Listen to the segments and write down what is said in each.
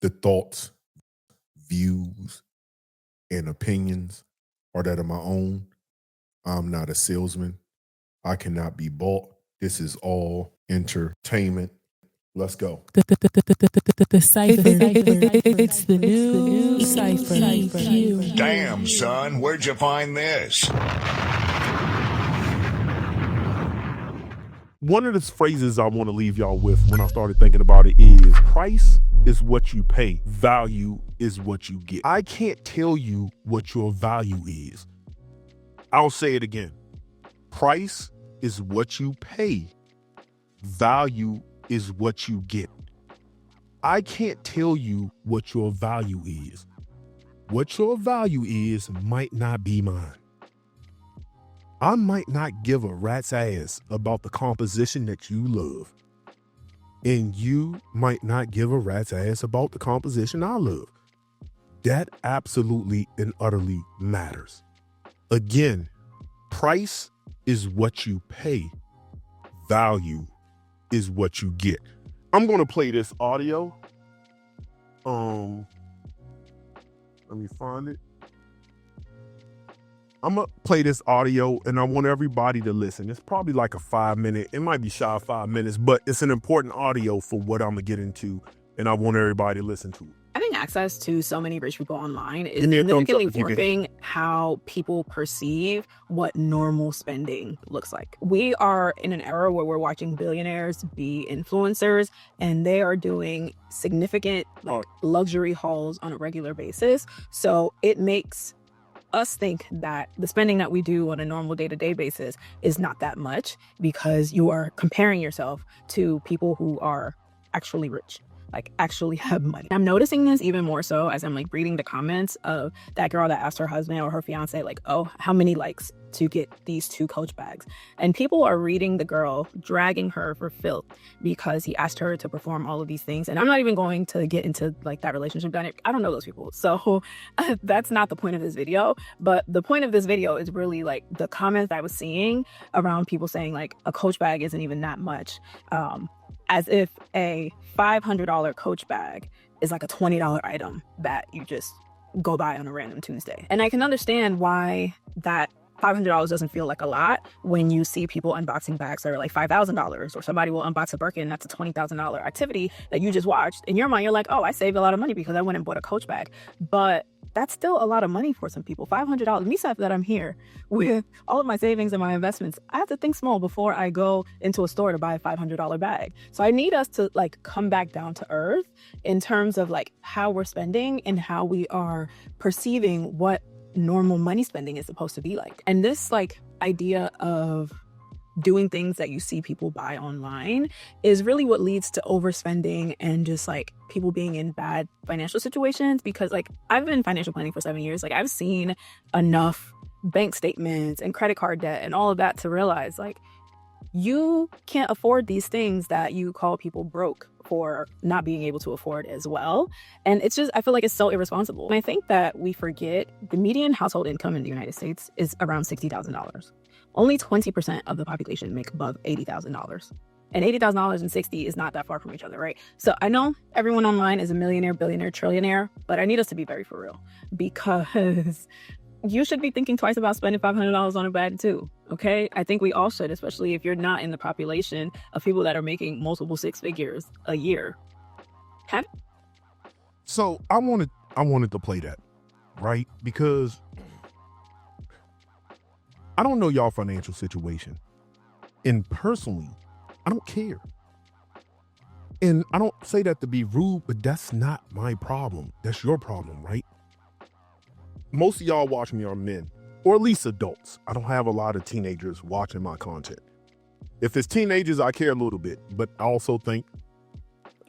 The thoughts, views, and opinions are that of my own. I'm not a salesman. I cannot be bought. This is all entertainment. Let's go. The cipher. It's the new cipher. Damn, son, where'd you find this? One of the phrases I want to leave y'all with when I started thinking about it is price is what you pay. Value is what you get. I can't tell you what your value is. I'll say it again. Price is what you pay. Value is what you get. I can't tell you what your value is. What your value is might not be mine. I might not give a rat's ass about the composition that you love. And you might not give a rat's ass about the composition I love. That absolutely and utterly matters. Again, price is what you pay. Value is what you get. I'm going to play this audio. Let me find it. I'm going to play this audio and I want everybody to listen. It's probably like a 5-minute, it might be shy of 5 minutes, but it's an important audio for what I'm going to get into and I want everybody to listen to it. Having access to so many rich people online is significantly warping how people perceive what normal spending looks like. We are in an era where we're watching billionaires be influencers and they are doing significant luxury hauls on a regular basis. So it makes us think that the spending that we do on a normal day-to-day basis is not that much because you are comparing yourself to people who are actually rich, like actually have money. I'm noticing this even more so as I'm like reading the comments of that girl that asked her husband or her fiance, like, oh, how many likes to get these 2 Coach bags? And people are reading the girl, dragging her for filth because he asked her to perform all of these things. And I'm not even going to get into like that relationship dynamic. I don't know those people. So that's not the point of this video. But the point of this video is really like the comments I was seeing around people saying like a Coach bag isn't even that much. As if a $500 Coach bag is like a $20 item that you just go buy on a random Tuesday. And I can understand why that $500 doesn't feel like a lot when you see people unboxing bags that are like $5,000, or somebody will unbox a Birkin that's a $20,000 activity that you just watched. In your mind, you're like, oh, I saved a lot of money because I went and bought a Coach bag. But that's still a lot of money for some people. $500. Me said that I'm here with all of my savings and my investments. I have to think small before I go into a store to buy a $500 bag. So I need us to like come back down to earth in terms of like how we're spending and how we are perceiving what normal money spending is supposed to be like. And this like idea of doing things that you see people buy online is really what leads to overspending and just like people being in bad financial situations. Because like I've been financial planning for 7 years. Like I've seen enough bank statements and credit card debt and all of that to realize like you can't afford these things that you call people broke for not being able to afford as well. And it's just, I feel like it's so irresponsible. And I think that we forget the median household income in the United States is around $60,000. Only 20% of the population make above $80,000. And $80,000 and 60 is not that far from each other, right? So I know everyone online is a millionaire, billionaire, trillionaire, but I need us to be very for real because you should be thinking twice about spending $500 on a bag too, okay? I think we all should, especially if you're not in the population of people that are making multiple 6 figures a year. So I wanted to play that, right? Because I don't know y'all financial situation. And personally, I don't care. And I don't say that to be rude, but that's not my problem. That's your problem, right? Most of y'all watch me are men, or at least adults. I don't have a lot of teenagers watching my content. If it's teenagers, I care a little bit, but I also think,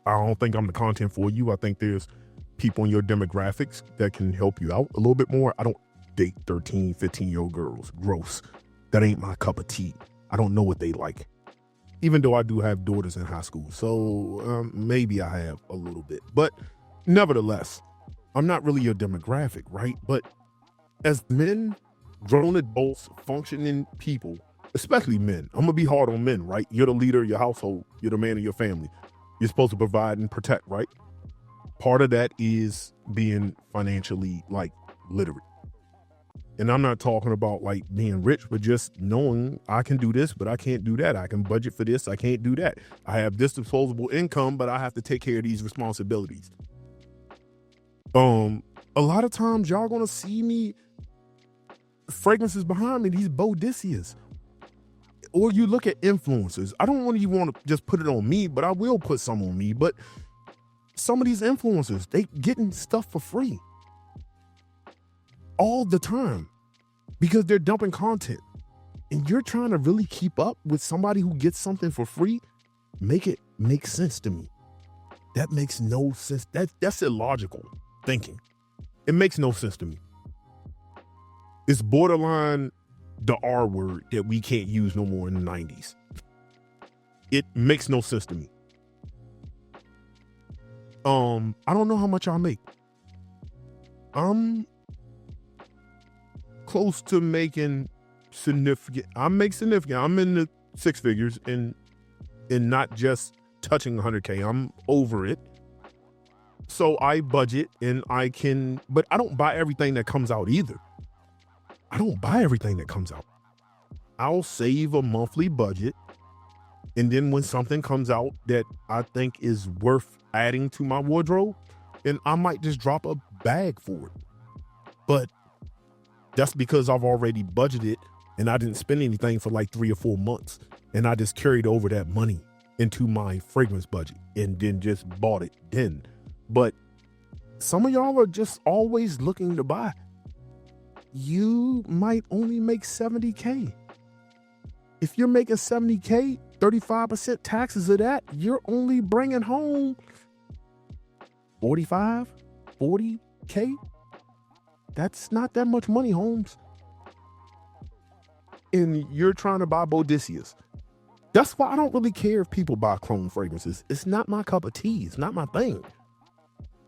I don't think I'm the content for you. I think there's people in your demographics that can help you out a little bit more. I don't date 13, 15-year-old girls. Gross. That ain't my cup of tea. I don't know what they like. Even though I do have daughters in high school. So maybe I have a little bit. But nevertheless, I'm not really your demographic, right? But as men, grown adults, functioning people, especially men, I'm going to be hard on men, right? You're the leader of your household. You're the man of your family. You're supposed to provide and protect, right? Part of that is being financially like literate. And I'm not talking about like being rich, but just knowing I can do this, but I can't do that. I can budget for this, I can't do that. I have this disposable income, but I have to take care of these responsibilities. A lot of times y'all gonna see me fragrances behind me, these Boadicias. Or you look at influencers. I don't really want to just put it on me, but I will put some on me. But some of these influencers, they getting stuff for free all the time because they're dumping content. And you're trying to really keep up with somebody who gets something for free. Make it make sense to me. That makes no sense. That's illogical thinking. It makes no sense to me. It's borderline the R word that we can't use no more in the 90s. It makes no sense to me. I don't know how much I make. I'm close to making significant. I make significant. I'm in the six figures and not just touching 100K. I'm over it. So I budget and I can, but I don't buy everything that comes out either. I don't buy everything that comes out. I'll save a monthly budget. And then when something comes out that I think is worth adding to my wardrobe, then I might just drop a bag for it. But that's because I've already budgeted and I didn't spend anything for like 3 or 4 months. And I just carried over that money into my fragrance budget and then just bought it then. But some of y'all are just always looking to buy. You might only make 70K. If you're making 70K, 35% taxes of that, you're only bringing home 45, 40K. That's not that much money, Holmes. And you're trying to buy Boadicias. That's why I don't really care if people buy clone fragrances. It's not my cup of tea. It's not my thing.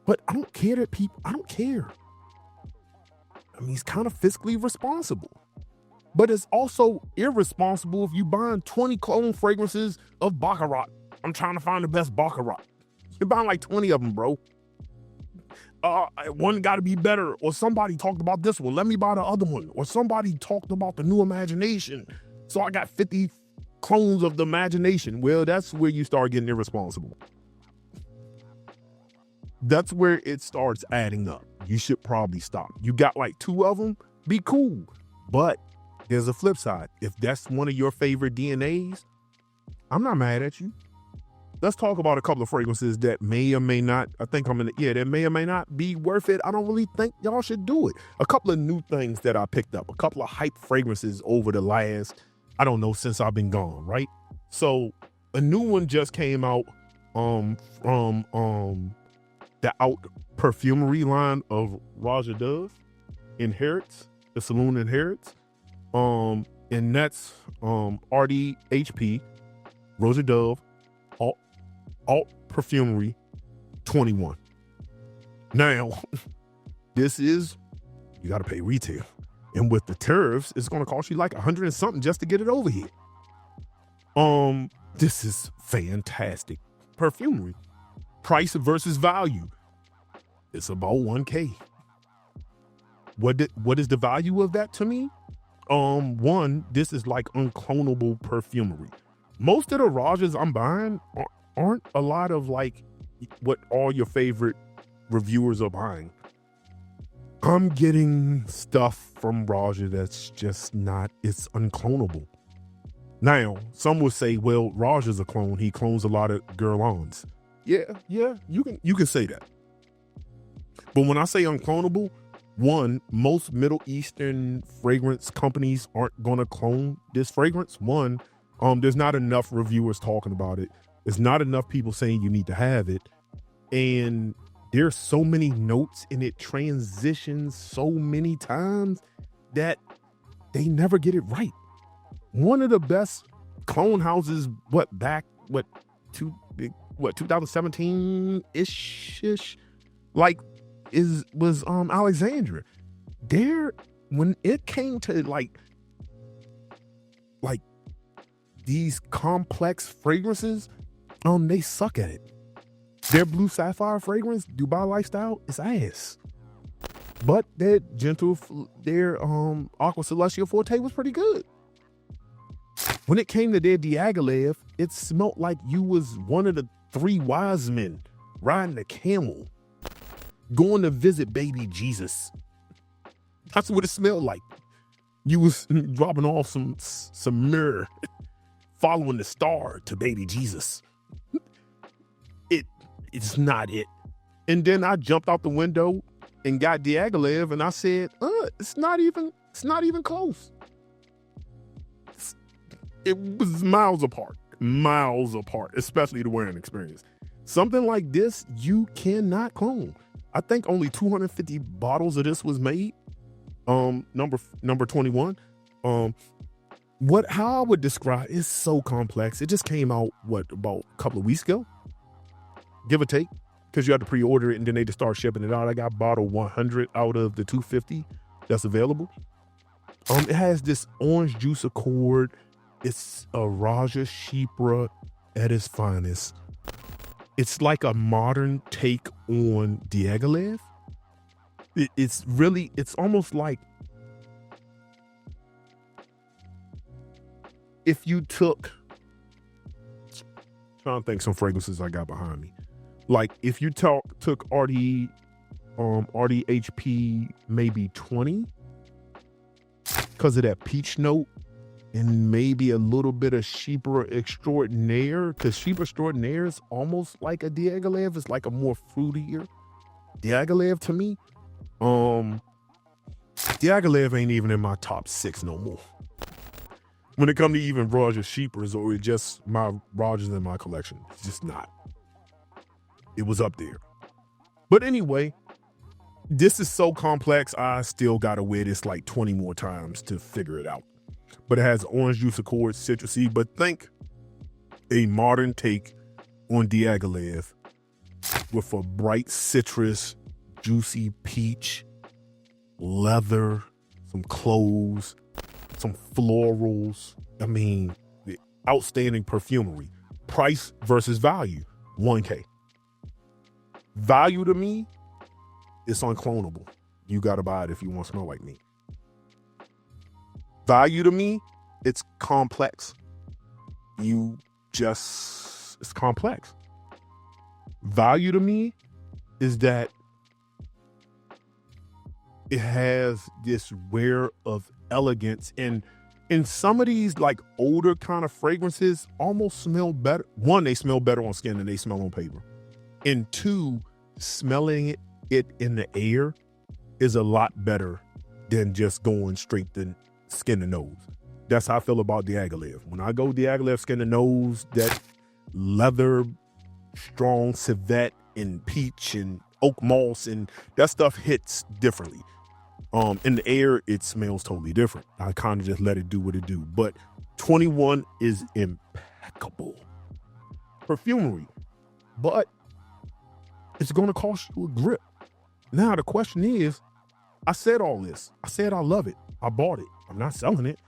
But I don't care that people, I don't care. I mean, he's kind of fiscally responsible. But it's also irresponsible if you buying 20 clone fragrances of Baccarat. I'm trying to find the best Baccarat. You're buying like 20 of them, bro. One got to be better. Or somebody talked about this one. Let me buy the other one. Or somebody talked about the new Imagination. So I got 50 clones of the Imagination. Well, that's where you start getting irresponsible. That's where it starts adding up. You should probably stop. You got like 2 of them, be cool. But there's a flip side. If that's one of your favorite DNAs, I'm not mad at you. Let's talk about a couple of fragrances that may or may not, that may or may not be worth it. I don't really think y'all should do it. A couple of new things that I picked up, a couple of hype fragrances over the last, since I've been gone, right? So a new one just came out from the Out Perfumery line of Raja Dove, the Saloon Inherits. And that's RDHP, Rosa Dove, Alt Perfumery 21. Now, this is, you got to pay retail. And with the tariffs, it's going to cost you like 100 and something just to get it over here. This is fantastic perfumery. Price versus value. It's about 1K. What is the value of that to me? One, this is like unclonable perfumery. Most of the Rajas I'm buying aren't a lot of like what all your favorite reviewers are buying. I'm getting stuff from Raja that's just not, it's unclonable. Now, some will say, well, Raja's a clone. He clones a lot of Guerlains. Yeah, you can say that. But when I say unclonable, one, most Middle Eastern fragrance companies aren't going to clone this fragrance. One, there's not enough reviewers talking about it. There's not enough people saying you need to have it. And there's so many notes and it transitions so many times that they never get it right. One of the best clone houses, 2017-ish, was Alexandra. There, when it came to like these complex fragrances, they suck at it. Their blue sapphire fragrance, Dubai Lifestyle, is ass. But their Aqua Celestial Forte was pretty good. When it came to their Diaghilev, it smelled like you was one of the 3 wise men riding a camel, going to visit baby Jesus. That's what it smelled like. You was dropping off some myrrh, following the star to baby Jesus. It's not it. And then I jumped out the window and got Diaghilev, and I said, it's not even close. It was miles apart, especially the wearing experience. Something like this, you cannot clone. I think only 250 bottles of this was made. Number 21. How I would describe it's so complex. It just came out, about a couple of weeks ago? Give or take. Because you have to pre-order it and then they just start shipping it out. I got bottle 100 out of the 250 that's available. It has this orange juice accord. It's a Raja Shipra at its finest. It's like a modern take on Diaghilev. It's almost like if you took, trying to think some fragrances I got behind me. Like if you took RDHP maybe 20 because of that peach note and maybe a little bit of Chypre Extraordinaire, because Chypre Extraordinaire is almost like a Diaghilev. It's like a more fruitier Diaghilev to me. Diaghilev ain't even in my top 6 no more. When it comes to even Raja Chypres or just my Rajas in my collection, it's just not. It was up there. But anyway, this is so complex, I still gotta wear this like 20 more times to figure it out. But it has orange juice accord, citrusy, but think a modern take on Diaghilev with a bright citrus, juicy peach, leather, some cloves, some florals. I mean, the outstanding perfumery. Price versus value, $1K. Value to me, it's unclonable. You gotta buy it if you want to smell like me. Value to me, it's complex. It's complex. Value to me is that it has this wear of elegance, and in some of these like older kind of fragrances almost smell better. 1, they smell better on skin than they smell on paper. And 2, smelling it in the air is a lot better than just going straight to skin to nose. That's how I feel about Diaghilev. When I go Diaghilev skin to nose, that leather, strong civet and peach and oak moss and that stuff hits differently. In the air, it smells totally different. I kind of just let it do what it do. But 21 is impeccable perfumery, but it's going to cost you a grip. Now, the question is, I said all this. I said I love it. I bought it. I'm not selling it.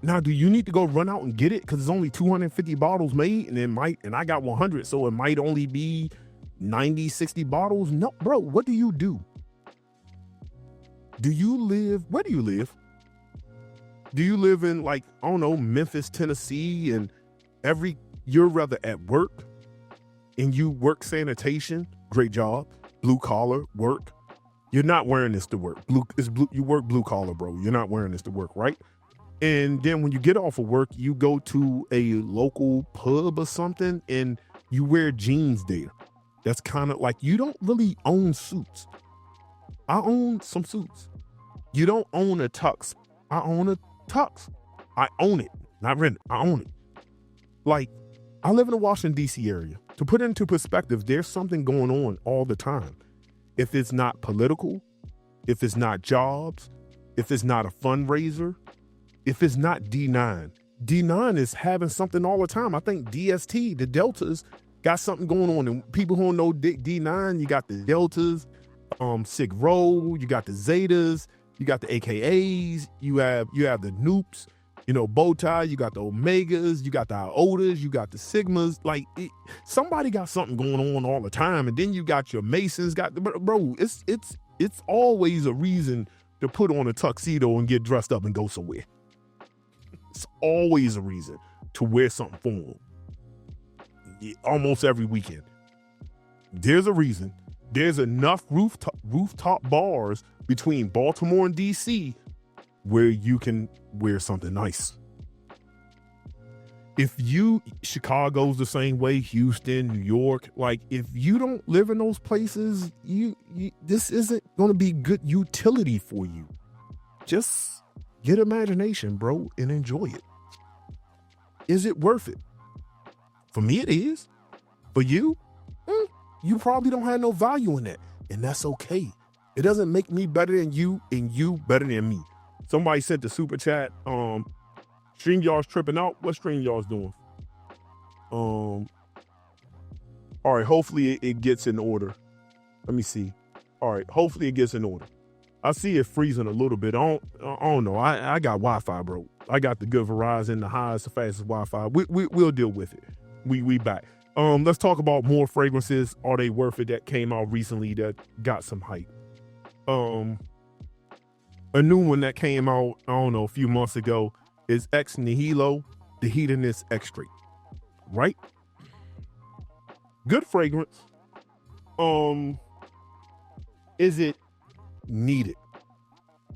Now, do you need to go run out and get it? Because there's only 250 bottles made, and I got 100, so it might only be 90, 60 bottles. No, bro, what do you do? Where do you live? Do you live in like, I don't know, Memphis, Tennessee, and you're rather at work and you work sanitation, great job, blue collar work. You're not wearing this to work. You work blue collar, bro. You're not wearing this to work, right? And then when you get off of work, you go to a local pub or something and you wear jeans there. That's kind of like, you don't really own suits. I own some suits. You don't own a tux. I own a tux. I own it. Not rent it. I own it. Like, I live in the Washington, D.C. area. To put it into perspective, there's something going on all the time. If it's not political, if it's not jobs, if it's not a fundraiser, if it's not D9. D9 is having something all the time. I think DST, the Deltas, got something going on. And people who don't know D9, you got the Deltas, Sig Row, you got the Zetas, you got the AKAs, you have the Noops. You know, bow tie, you got the Omegas, you got the Iotas, you got the Sigmas. Like, somebody got something going on all the time. And then you got your Masons. Bro, it's always a reason to put on a tuxedo and get dressed up and go somewhere. It's always a reason to wear something formal. Almost every weekend. There's a reason. There's enough rooftop bars between Baltimore and DC where you can wear something nice. Chicago's the same way, Houston, New York, like if you don't live in those places, this isn't going to be good utility for you. Just get imagination, bro, and enjoy it. Is it worth it? For me, it is. For you, you probably don't have no value in that, and that's okay. It doesn't make me better than you and you better than me. Somebody sent the super chat, StreamYard's tripping out. What StreamYard's doing? All right, hopefully it gets in order. Let me see. All right, hopefully it gets in order. I see it freezing a little bit. I don't know. I got Wi-Fi, bro. I got the good Verizon, the highest, the fastest Wi-Fi. We'll deal with it. We back. Let's talk about more fragrances. Are they worth it? That came out recently that got some hype. A new one that came out, I don't know, a few months ago is Ex Nihilo, the Hedonist Extrait. Right? Good fragrance. Is it needed?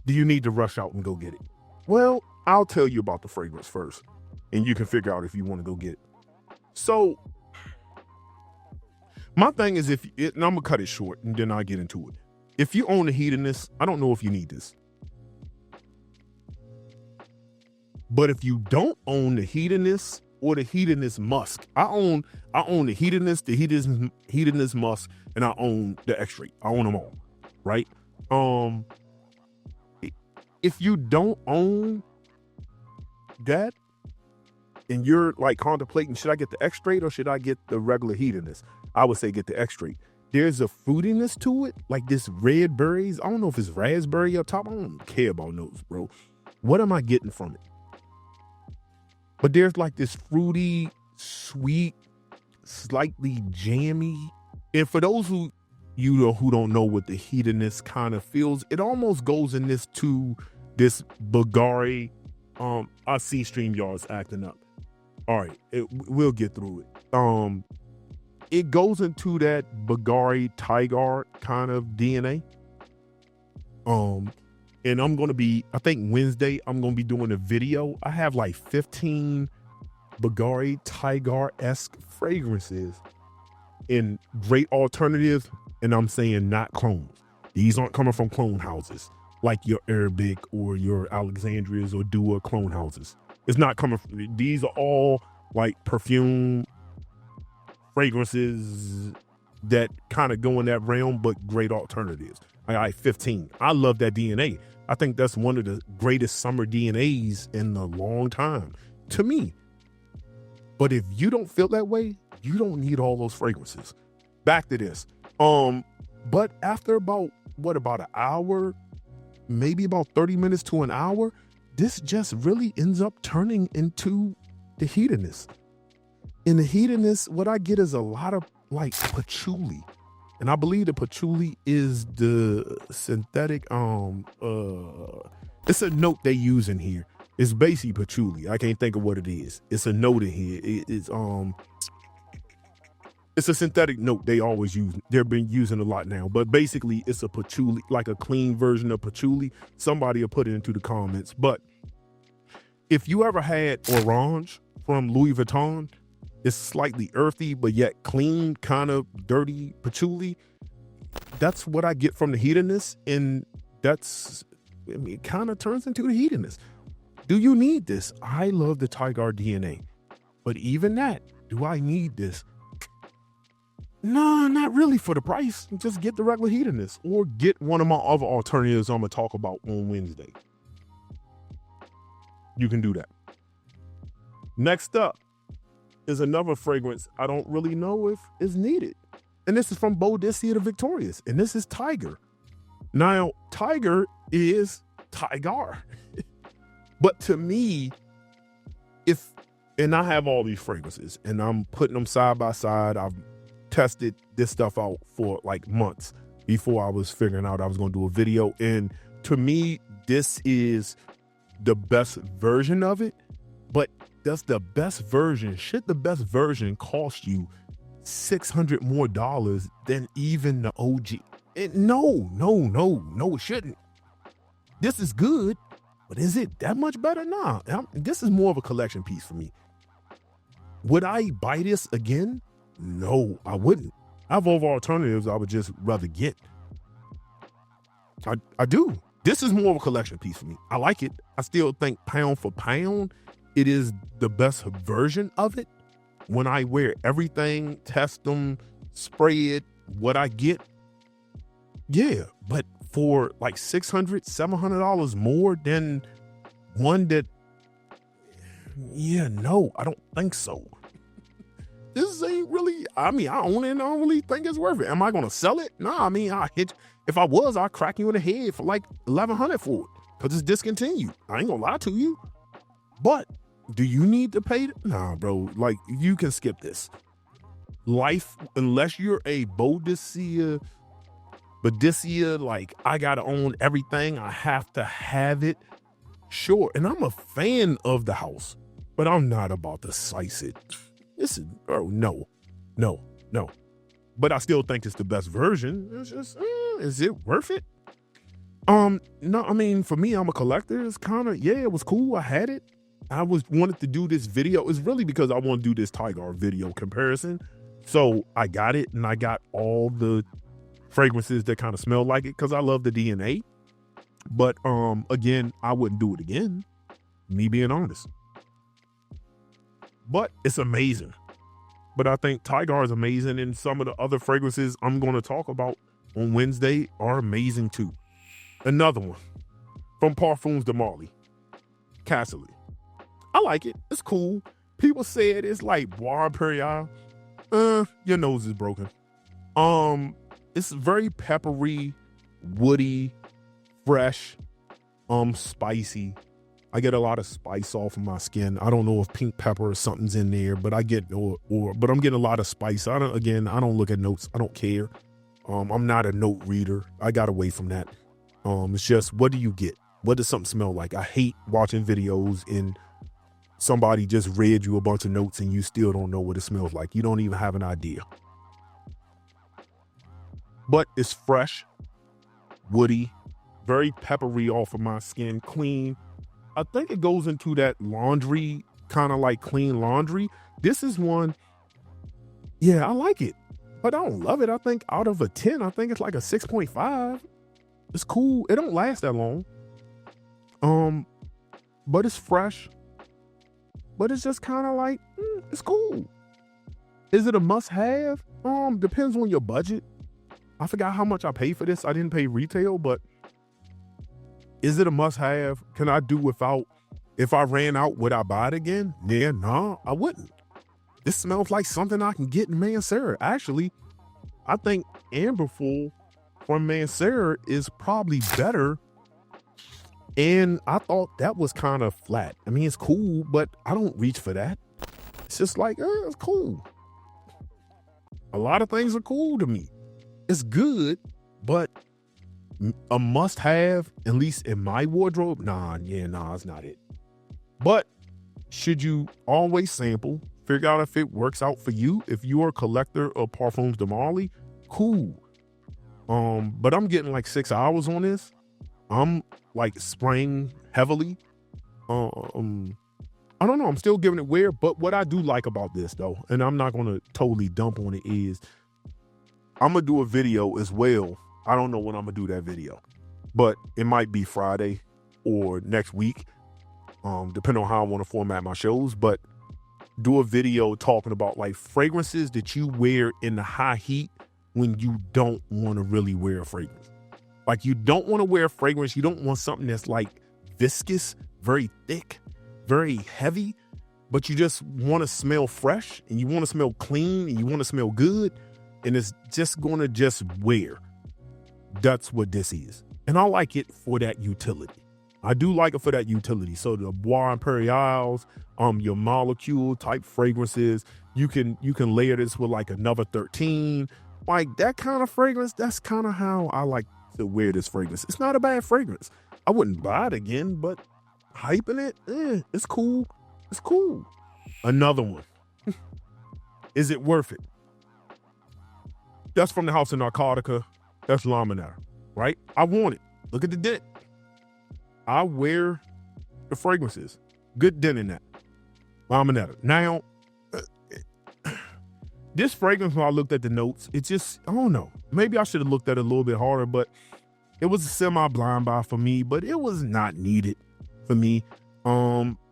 Do you need to rush out and go get it? Well, I'll tell you about the fragrance first, and you can figure out if you want to go get it. So, my thing is, and I'm going to cut it short, and then I'll get into it. If you own the Hedonist, I don't know if you need this. But if you don't own the Hedonist or the Hedonist Musk, I own the Hedonist, the Hedonist Musk, and I own the Extrait. I own them all, right? If you don't own that and you're like contemplating, should I get the Extrait or should I get the regular Hedonist? I would say get the Extrait. There's a fruitiness to it, like this red berries. I don't know if it's raspberry up top. I don't care about those, bro. What am I getting from it? But there's like this fruity, sweet, slightly jammy. And for those who don't know what the Hedonist kind of feels, it almost goes in this Bvlgari. I see StreamYard's acting up. All right, we'll get through it. It goes into that Bvlgari Tygar kind of DNA. And I think Wednesday, I'm going to be doing a video. I have like 15 Bvlgari Tygar-esque fragrances in great alternatives. And I'm saying not clones. These aren't coming from clone houses like your Arabic or your Alexandrias or Dua clone houses. It's not coming from, these are all like perfume fragrances that kind of go in that realm, but great alternatives. I got 15. I love that DNA. I think that's one of the greatest summer DNAs in a long time to me. But if you don't feel that way, you don't need all those fragrances. Back to this. But after about an hour, maybe about 30 minutes to an hour, this just really ends up turning into the Hedonist. In the Hedonist, what I get is a lot of like patchouli. And I believe the patchouli is the synthetic, it's a note they use in here. It's basically patchouli. I can't think of what it is. It's a note in here. It's a synthetic note they always use. They've been using a lot now, but basically it's a patchouli, like a clean version of patchouli. Somebody will put it into the comments. But if you ever had Orange from Louis Vuitton, it's slightly earthy, but yet clean, kind of dirty patchouli. That's what I get from the Hedonist, and it kind of turns into the Hedonist. Do you need this? I love the Tygar DNA, but even that, do I need this? No, not really for the price. Just get the regular Hedonist or get one of my other alternatives I'm going to talk about on Wednesday. You can do that. Next up is another fragrance I don't really know if is needed. And this is from Boadicea the Victorious. And this is Tygar. Now, Tygar is Tygar. But to me, And I have all these fragrances and I'm putting them side by side. I've tested this stuff out for like months before I was figuring out I was going to do a video. And to me, this is the best version of it. But that's the best version. Should the best version cost you $600 more than even the OG? No, it shouldn't. This is good, but is it that much better? Nah, this is more of a collection piece for me. Would I buy this again? No, I wouldn't. I have other alternatives I would just rather get. I do. This is more of a collection piece for me. I like it. I still think pound for pound, it is the best version of it. When I wear everything, test them, spray it, what I get, yeah. But for like $600, $700 more than one that, yeah, no, I don't think so. This ain't really, I own it and I don't really think it's worth it. Am I going to sell it? Nah, if I was, I'd crack you in the head for like $1,100 for it because it's discontinued. I ain't going to lie to you. But do you need to pay? Nah, bro, like you can skip this. Life, unless you're a Boadicea, like I got to own everything. I have to have it. Sure. And I'm a fan of the house, but I'm not about to slice it. This is, no. But I still think it's the best version. It's just, is it worth it? No, for me, I'm a collector. It's kind of, yeah, it was cool. I had it. I wanted to do this video. It's really because I want to do this Tygar video comparison. So I got it and I got all the fragrances that kind of smell like it because I love the DNA. But again, I wouldn't do it again. Me being honest. But it's amazing. But I think Tygar is amazing, and some of the other fragrances I'm going to talk about on Wednesday are amazing too. Another one from Parfums de Marly, Castley. I like it. It's cool. People said it's like Bois Perrier. Your nose is broken. It's very peppery, woody, fresh, spicy. I get a lot of spice off of my skin. I don't know if pink pepper or something's in there, but I get but I'm getting a lot of spice. I don't look at notes. I don't care. I'm not a note reader. I got away from that. It's just, what do you get? What does something smell like? I hate watching videos and somebody just read you a bunch of notes and you still don't know what it smells like. You don't even have an idea. But it's fresh, woody, very peppery off of my skin, clean. I think it goes into that laundry, kind of like clean laundry. This is one, yeah, I like it, but I don't love it. I think out of a 10, I think it's like a 6.5. It's cool. It don't last that long. But it's fresh. But it's just kind of like, it's cool. Is it a must-have? Depends on your budget. I forgot how much I paid for this. I didn't pay retail, but is it a must-have? Can I do without? If I ran out, would I buy it again? Yeah, no, I wouldn't. This smells like something I can get in Mancera. Actually, I think Amberful from Mancera is probably better. And I thought that was kind of flat. It's cool, but I don't reach for that. It's just like, it's cool. A lot of things are cool to me. It's good, but a must-have, at least in my wardrobe, nah, it's not it. But should you always sample, figure out if it works out for you? If you're a collector of Parfums de Marly, cool. But I'm getting like 6 hours on this. I'm like spraying heavily. I don't know. I'm still giving it wear, but what I do like about this though, and I'm not going to totally dump on it, is I'm going to do a video as well. I don't know when I'm going to do that video, but it might be Friday or next week, depending on how I want to format my shows, but do a video talking about like fragrances that you wear in the high heat when you don't want to really wear a fragrance. Like you don't want to wear a fragrance. You don't want something that's like viscous, very thick, very heavy, but you just want to smell fresh and you want to smell clean and you want to smell good. And it's just going to just wear. That's what this is. And I like it for that utility. I do like it for that utility. So the Bois Imperials, your molecule type fragrances, you can layer this with like another 13, like that kind of fragrance. That's kind of how I like to wear this fragrance. It's not a bad fragrance. I wouldn't buy it again, but hyping it, it's cool. It's cool. Another one. Is it worth it? That's from the house of Narcotica. That's Limonata, right? I want it. Look at the dent. I wear the fragrances. Good dent in that. Limonata. Now, this fragrance, when I looked at the notes, it just, I don't know. Maybe I should have looked at it a little bit harder, but it was a semi-blind buy for me, but it was not needed for me.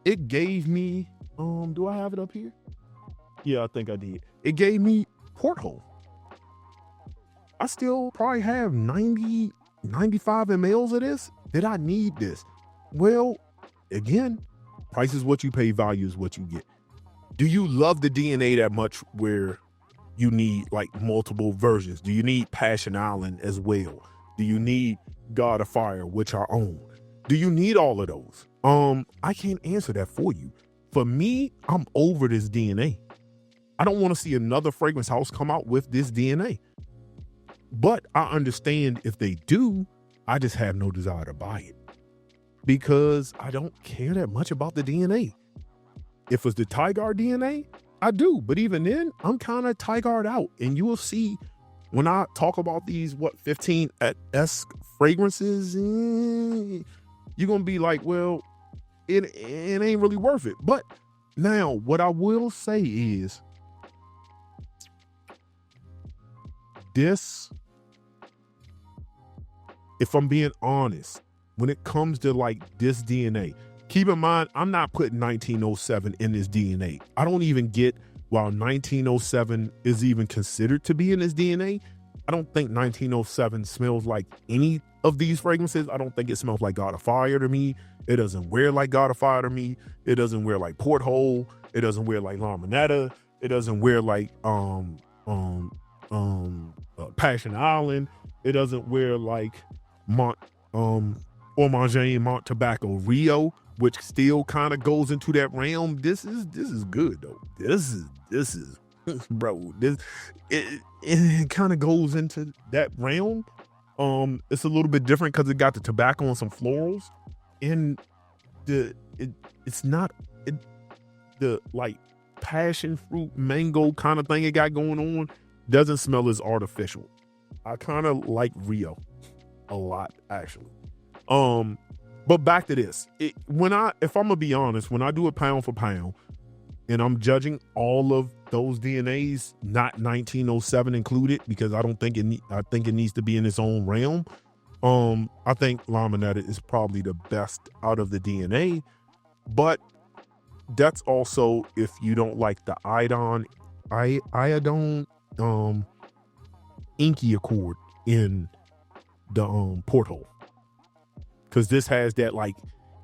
It gave me, do I have it up here? Yeah, I think I did. It gave me porthole. I still probably have 90, 95 mLs of this. Did I need this? Well, again, price is what you pay, value is what you get. Do you love the DNA that much where you need like multiple versions? Do you need Passion Island as well? Do you need God of Fire, which I own? Do you need all of those? I can't answer that for you. For me, I'm over this DNA. I don't want to see another fragrance house come out with this DNA. But I understand if they do, I just have no desire to buy it because I don't care that much about the DNA. If it's the Tygar DNA, I do. But even then, I'm kind of Tygar'd out. And you will see when I talk about these, 15-esque fragrances, you're going to be like, well, it ain't really worth it. But now what I will say is this, if I'm being honest, when it comes to like this DNA, keep in mind, I'm not putting 1907 in this DNA. I don't even get while 1907 is even considered to be in this DNA. I don't think 1907 smells like any of these fragrances. I don't think it smells like God of Fire to me. It doesn't wear like God of Fire to me. It doesn't wear like Porthole. It doesn't wear like Limonata. It doesn't wear like Passion Island. It doesn't wear like Ormanger Mont Tobacco Rio, which still kind of goes into that realm. This is good though. This is bro. It kind of goes into that realm. It's a little bit different because it got the tobacco and some florals, and it's not the like passion fruit mango kind of thing it got going on. Doesn't smell as artificial. I kind of like Rio a lot actually. But back to this. If I'm gonna be honest, when I do it pound for pound, and I'm judging all of those DNAs, not 1907 included, because I think it needs to be in its own realm. I think Limonata is probably the best out of the DNA, but that's also if you don't like the iodine inky accord in the porthole, because this has that like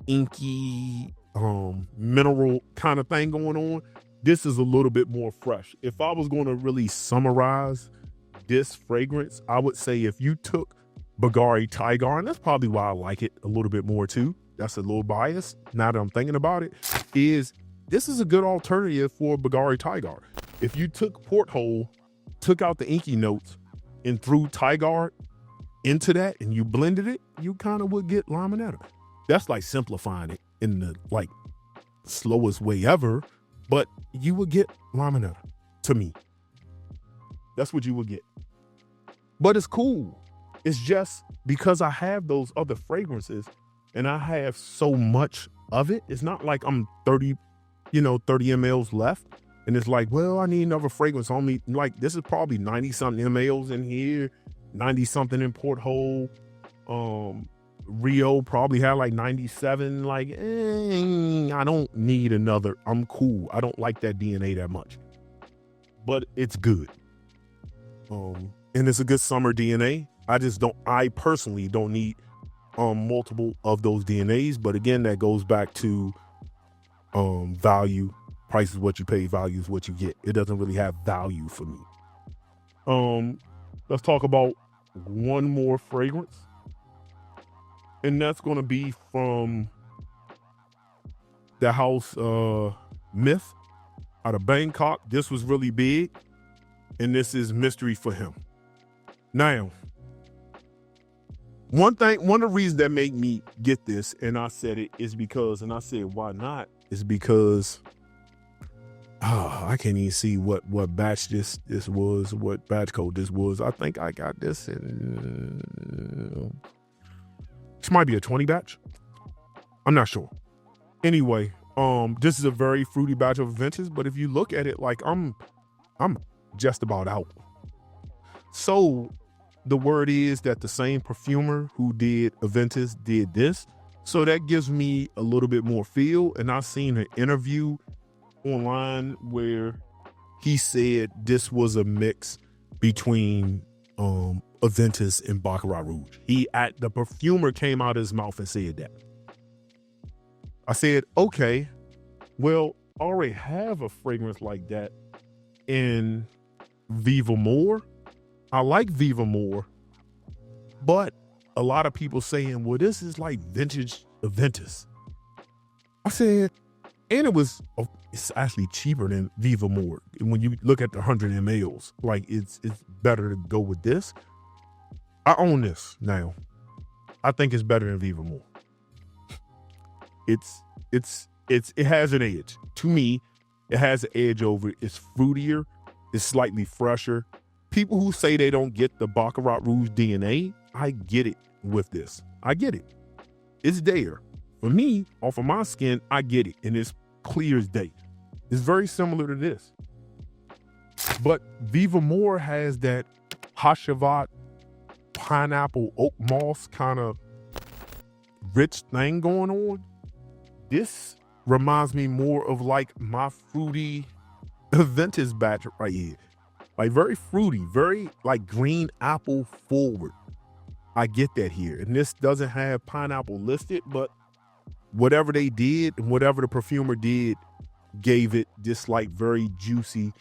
inky mineral kind of thing going on. This is a little bit more fresh. If I was going to really summarize this fragrance, I would say if you took Bvlgari Tygar, and that's probably why I like it a little bit more too, that's a little biased now that I'm thinking about it, is this is a good alternative for Bvlgari Tygar. If you took Porthole, took out the inky notes, and threw Tygar into that and you blended it, you kind of would get Limonata. That's like simplifying it in the like slowest way ever, but you would get Limonata to me. That's what you would get. But it's cool. It's just because I have those other fragrances and I have so much of it. It's not like I'm 30 mLs left. And it's like, well, I need another fragrance on me. Like, this is probably 90 something mLs in here, 90 something in Porthole. Rio probably had like 97. Like, I don't need another. I'm cool. I don't like that DNA that much, but it's good. And it's a good summer DNA. I personally don't need multiple of those DNAs. But again, that goes back to value. Price is what you pay, value is what you get. It doesn't really have value for me. Let's talk about one more fragrance. And that's going to be from the house Myth out of Bangkok. This was really big. And this is Mystery for Him. Now, one of the reasons that made me get this, and I said it, is because, and I said, why not? Is because, I can't even see what batch this was, what batch code this was. I think I got this in, this might be a 20 batch. I'm not sure. Anyway, this is a very fruity batch of Aventus, but if you look at it, like I'm just about out. So the word is that the same perfumer who did Aventus did this. So that gives me a little bit more feel. And I've seen an interview online where he said this was a mix between Aventus and Baccarat Rouge. The perfumer came out of his mouth and said that. I said, okay, well, I already have a fragrance like that in Viva More. I like Viva More, but a lot of people saying, well, this is like vintage Aventus. I said, and it's actually cheaper than Viva More. When you look at the 100 mLs, like it's better to go with this. I own this now. I think it's better than Viva More. It has an edge. To me, it has an edge over it. It's fruitier. It's slightly fresher. People who say they don't get the Baccarat Rouge DNA, I get it with this. I get it. It's there. For me, off of my skin, I get it. And it's clear as day. It's very similar to this. But Viva More has that Hacivat pineapple oak moss kind of rich thing going on. This reminds me more of like my fruity Aventus batch right here. Like very fruity, very like green apple forward. I get that here. And this doesn't have pineapple listed, but whatever they did and whatever the perfumer did gave it this like very juicy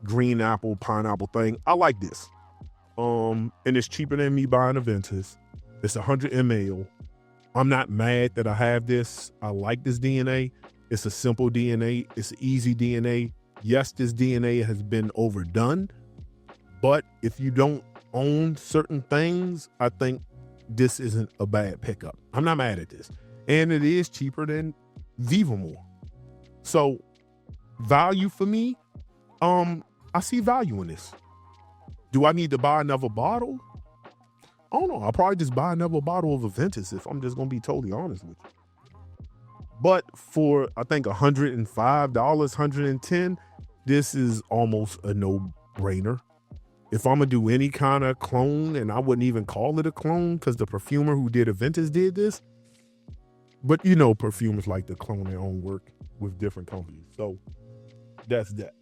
green apple pineapple thing. I like this. And it's cheaper than me buying Aventus. It's 100 ml. I'm not mad that I have this. I like this DNA. It's a simple DNA. It's an easy DNA. Yes, this DNA has been overdone, but if you don't own certain things, I think this isn't a bad pickup. I'm not mad at this. And it is cheaper than Viva More. So value for me, I see value in this. Do I need to buy another bottle? I don't know. I'll probably just buy another bottle of Aventus if I'm just going to be totally honest with you. But for, I think, $105, $110, this is almost a no-brainer. If I'm going to do any kind of clone, and I wouldn't even call it a clone because the perfumer who did Aventus did this. But you know, perfumers like to clone their own work with different companies. So that's that.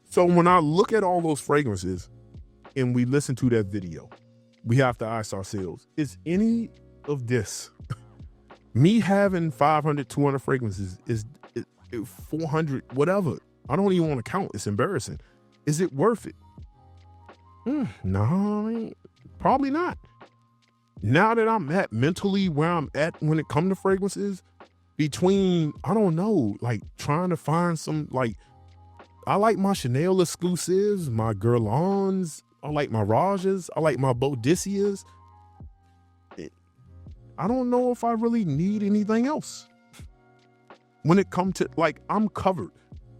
So when I look at all those fragrances and we listen to that video, we have to ask ourselves, is any of this, me having 500, 200 fragrances, is 400, whatever, I don't even want to count. It's embarrassing. Is it worth it? No, I mean, probably not. Now that I'm at mentally where I'm at when it comes to fragrances, between, I don't know, like trying to find some, like, I like my Chanel exclusives, my Guerlains, I like my Rajas, I like my Boadiceas. I don't know if I really need anything else. When it comes to, like, I'm covered.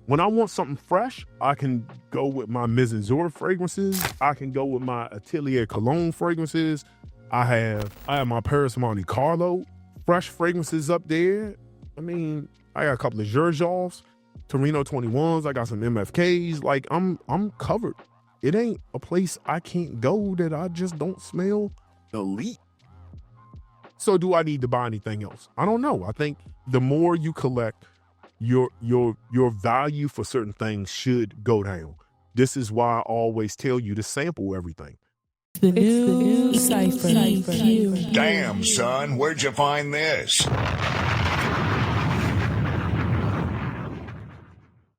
When I want something fresh, I can go with my Mizenzor fragrances. I can go with my Atelier Cologne fragrances. I have my Paris Monte Carlo fresh fragrances up there. I mean, I got a couple of Xerjoffs, Torino 21s. I got some MFKs. Like, I'm covered. It ain't a place I can't go that I just don't smell elite. So do I need to buy anything else? I don't know. I think the more you collect, your value for certain things should go down. This is why I always tell you to sample everything. The new Cypher. Damn, son, where'd you find this?